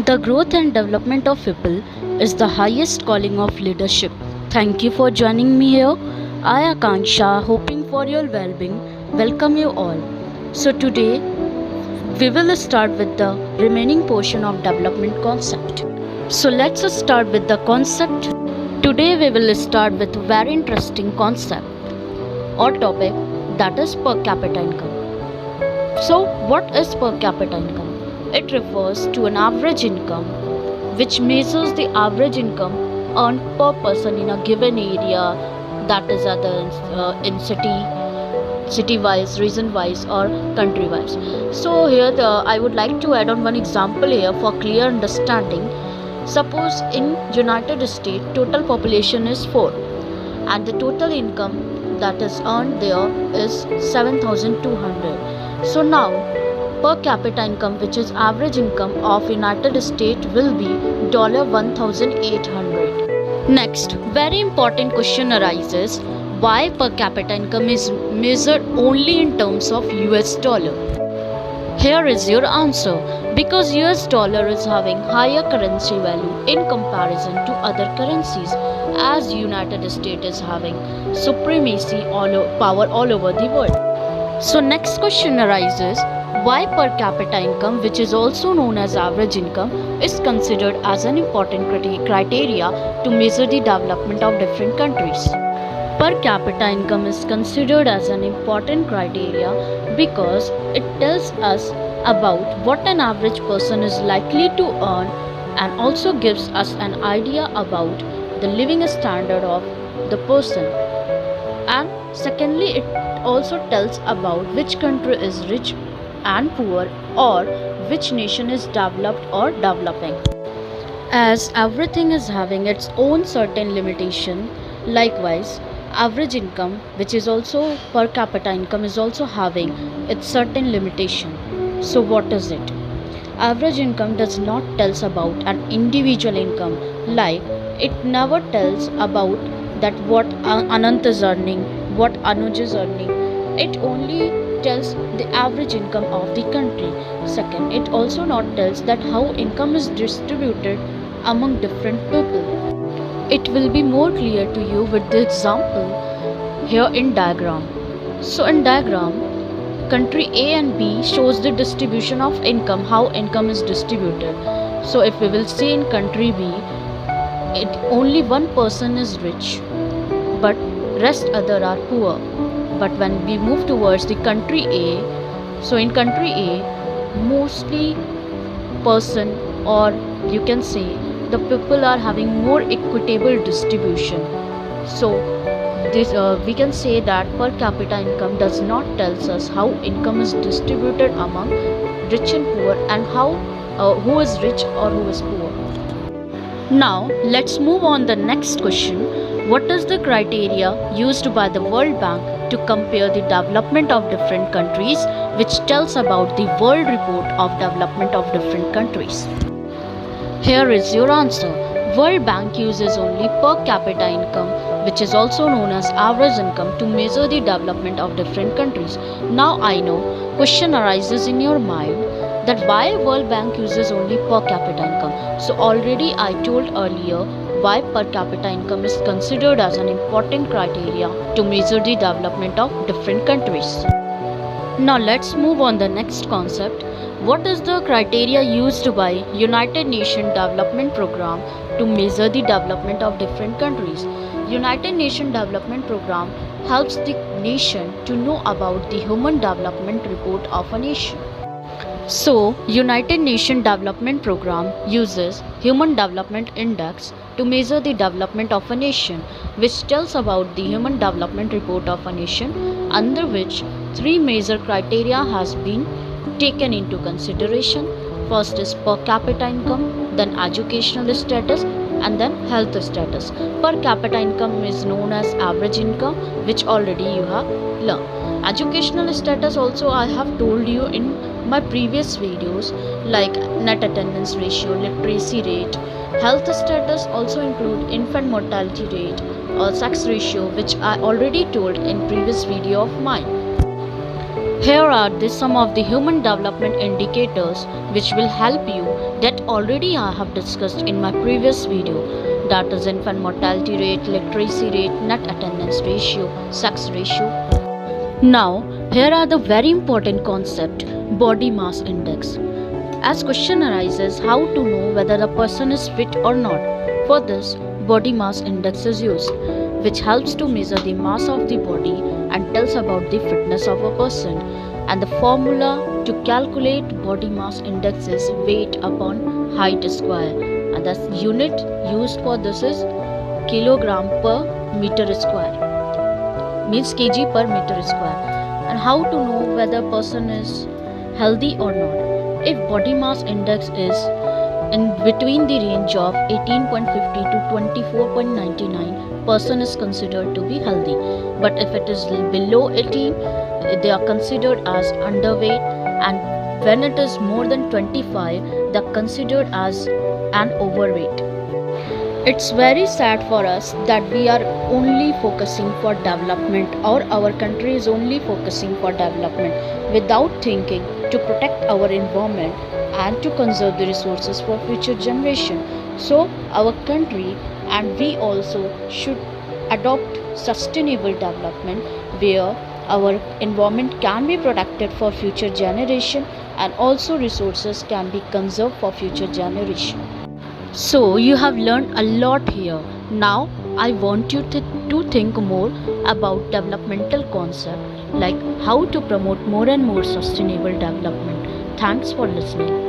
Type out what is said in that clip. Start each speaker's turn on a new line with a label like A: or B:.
A: The growth and development of people is the highest calling of leadership. Thank you for joining me here. I, Akanksha, hoping for your well being, welcome you all. So, today we will start with the remaining portion of development concept. So, let's start with the concept. Today, we will start with a very interesting concept or topic, that is per capita income. So, what is per capita income? It refers to an average income which measures the average income earned per person in a given area, that is either in city wise, region wise, or country wise. So, here I would like to add on one example here for clear understanding. Suppose in United States total population is 4 and the total income that is earned there is 7,200. So now per capita income, which is average income of United States, will be $1,800. Next, very important question arises: why per capita income is measured only in terms of US dollar? Here is your answer: because US dollar is having higher currency value in comparison to other currencies, as United States is having supremacy power all over the world. So next question arises: why per capita income, which is also known as average income, is considered as an important criteria to measure the development of different countries? Per capita income is considered as an important criteria because it tells us about what an average person is likely to earn and also gives us an idea about the living standard of the person. And secondly, it also tells about which country is rich and poor, or which nation is developed or developing. As everything is having its own certain limitation, likewise average income, which is also per capita income, is also having its certain limitation. So what is it? Average income does not tells about an individual income, like it never tells about that what Anant is earning, what Anuj is earning. It only tells the average income of the country. Second, it also not tells that how income is distributed among different people. It will be more clear to you with the example here in diagram. So in diagram, country A and B shows the distribution of income, how income is distributed. So if we will see in country B, only one person is rich, but rest other are poor. But when we move towards the country A, so in country A, mostly person, or you can say the people, are having more equitable distribution. So this we can say that per capita income does not tells us how income is distributed among rich and poor, and how who is rich or who is poor. Now let's move on the next question. What is the criteria used by the World Bank to compare the development of different countries, which tells about the World Report of Development of different countries? Here is your answer. World Bank uses only per capita income, which is also known as average income, to measure the development of different countries. Now I know question arises in your mind that why World Bank uses only per capita income. So already I told earlier why per capita income is considered as an important criteria to measure the development of different countries. Now let's move on the next concept. What is the criteria used by United Nations Development Program to measure the development of different countries? United Nations Development Program helps the nation to know about the Human Development Report of a nation. So, United Nations Development Program uses Human Development Index to measure the development of a nation, which tells about the Human Development Report of a nation, under which 3 major criteria has been taken into consideration. First is per capita income, then educational status, and then health status. Per capita income is known as average income, which already you have learned. Educational status also I have told you in my previous videos, like net attendance ratio, literacy rate. Health status also include infant mortality rate or sex ratio, which I already told in previous video of mine. Here are some of the human development indicators which will help you that already I have discussed in my previous video, that is infant mortality rate, literacy rate, net attendance ratio, sex ratio. Now, here are the very important concept, body mass index. As question arises how to know whether a person is fit or not. For this, body mass index is used, which helps to measure the mass of the body and tells about the fitness of a person. And the formula to calculate body mass index is weight upon height square. And the unit used for this is kilogram per meter square, means kg per meter square. And how to know whether a person is healthy or not. If body mass index is in between the range of 18.50 to 24.99, person is considered to be healthy. But if it is below 18, they are considered as underweight, and when it is more than 25, they are considered as an overweight. It's very sad for us that we are only focusing for development, or our country is only focusing for development without thinking to protect our environment and to conserve the resources for future generation. So our country and we also should adopt sustainable development where our environment can be protected for future generation and also resources can be conserved for future generation. So you have learned a lot here. Now I want you to think more about developmental concept, like how to promote more and more sustainable development. Thanks for listening.